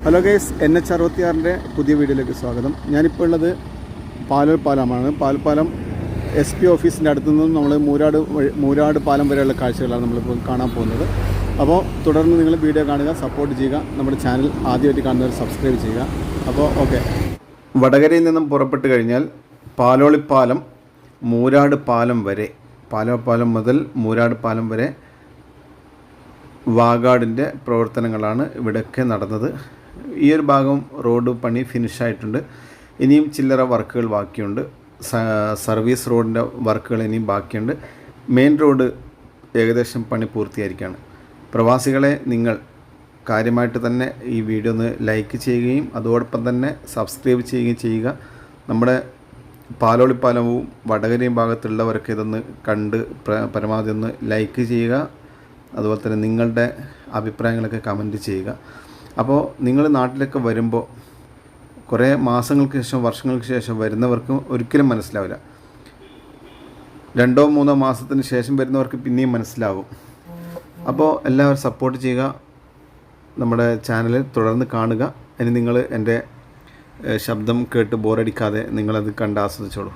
Hello guys, NH66 പുതിയ വീഡിയോയിലേക്ക് സ്വാഗതം. ഞാനിപ്പോൾ ഉള്ളത് പാലോൾ പാലമാണ്. പാൽപ്പാലം SP ഓഫീസിൻ്റെ അടുത്തു നിന്നും നമ്മൾ മൂരാട് പാലം വരെയുള്ള കാഴ്ചകളാണ് നമ്മളിപ്പോൾ കാണാൻ പോകുന്നത്. അപ്പോൾ തുടർന്ന് നിങ്ങൾ വീഡിയോ കാണുക, സപ്പോർട്ട് ചെയ്യുക. നമ്മുടെ ചാനൽ ആദ്യമായിട്ട് കാണുന്നവർ സബ്സ്ക്രൈബ് ചെയ്യുക. അപ്പോൾ ഓക്കെ. വടകരയിൽ നിന്നും പുറപ്പെട്ട് കഴിഞ്ഞാൽ പാലോളിപ്പാലം മൂരാട് പാലം വരെ, പാലോപ്പാലം മുതൽ മൂരാട് പാലം വരെ വാഗാടിൻ്റെ പ്രവർത്തനങ്ങളാണ് ഇവിടെയൊക്കെ നടന്നത്. ഈ ഒരു ഭാഗം റോഡ് പണി ഫിനിഷായിട്ടുണ്ട്. ഇനിയും ചില്ലറ വർക്കുകൾ ബാക്കിയുണ്ട്. സർവീസ് റോഡിൻ്റെ വർക്കുകൾ ഇനിയും ബാക്കിയുണ്ട്. മെയിൻ റോഡ് ഏകദേശം പണി പൂർത്തിയായിരിക്കുകയാണ്. പ്രവാസികളെ, നിങ്ങൾ കാര്യമായിട്ട് തന്നെ ഈ വീഡിയോ ഒന്ന് ലൈക്ക് ചെയ്യുകയും അതോടൊപ്പം തന്നെ സബ്സ്ക്രൈബ് ചെയ്യുകയും ചെയ്യുക. നമ്മുടെ പാലോളിപ്പാലവും വടകരയും ഭാഗത്തുള്ളവർക്ക് ഇതൊന്ന് കണ്ട് പരമാവധി ഒന്ന് ലൈക്ക് ചെയ്യുക. അതുപോലെ തന്നെ നിങ്ങളുടെ അഭിപ്രായങ്ങളൊക്കെ കമൻറ്റ് ചെയ്യുക. അപ്പോൾ നിങ്ങൾ നാട്ടിലൊക്കെ വരുമ്പോൾ കുറേ മാസങ്ങൾക്ക് ശേഷം, വർഷങ്ങൾക്ക് ശേഷം വരുന്നവർക്ക് ഒരിക്കലും മനസ്സിലാവില്ല. 2-3 മാസത്തിന് ശേഷം വരുന്നവർക്ക് പിന്നെയും മനസ്സിലാകും. അപ്പോൾ എല്ലാവരും സപ്പോർട്ട് ചെയ്യുക. നമ്മുടെ ചാനൽ തുടർന്ന് കാണുക. ഇനി നിങ്ങൾ എൻ്റെ ശബ്ദം കേട്ട് ബോറടിക്കാതെ നിങ്ങളത് കണ്ട് ആസ്വദിച്ചോളൂ.